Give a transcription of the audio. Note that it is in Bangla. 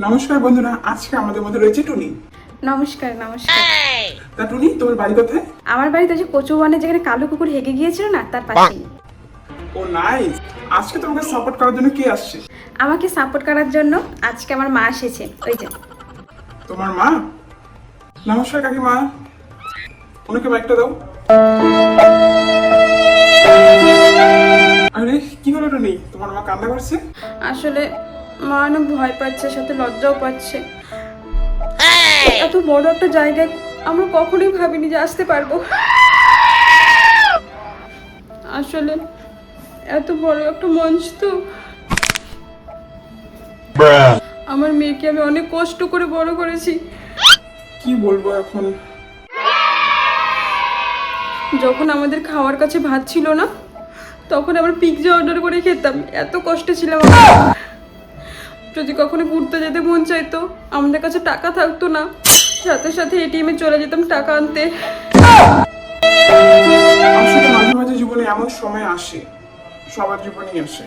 নমস্কার বন্ধুরা, আজকে আমাদের মধ্যে রয়েছে টুনি। নমস্কার নমস্কার। তা টুনি, তোমার বাড়ি কোথায়? আমার বাড়িতে যে কচু বনে যেখানে কালো কুকুর হেগে গিয়েছিল না, তার পাশেই। ও নাইস। আজকে তোমাকে সাপোর্ট করার জন্য কে আসছে? আমাকে সাপোর্ট করার জন্য আজকে আমার মা এসেছে। ওই যে তোমার মা? নমস্কার কাকিমা, ওনাকে ব্যাগটা দাও। আরে কি হলো টুনি, তোমার মা কান্না করছে? আসলে মা অনেক ভয় পাচ্ছে, সাথে লজ্জাও পাচ্ছে। এত বড় একটা জায়গায় আমরা কখনোই ভাবিনি যে আসতে পারবো। আসলে এত বড় একটা মঞ্চ তো। আমার মেয়েকে আমি অনেক কষ্ট করে বড় করেছি। কি বলবো এখন? যখন আমাদের খাওয়ার কাছে ভাত ছিল না, তখন আমরা পিৎজা অর্ডার করে খেতাম। এত কষ্টে ছিলাম আমরা। যদি কখনো ঘুরতে যেতে মন চাইতো, আমাদের কাছে টাকা থাকতো না, সাথে সাথে এটিএমে চলে যেতাম টাকা আনতে। আসলে মাঝে মাঝে জীবনে এমন সময় আসে, সবার জীবনেই আসে।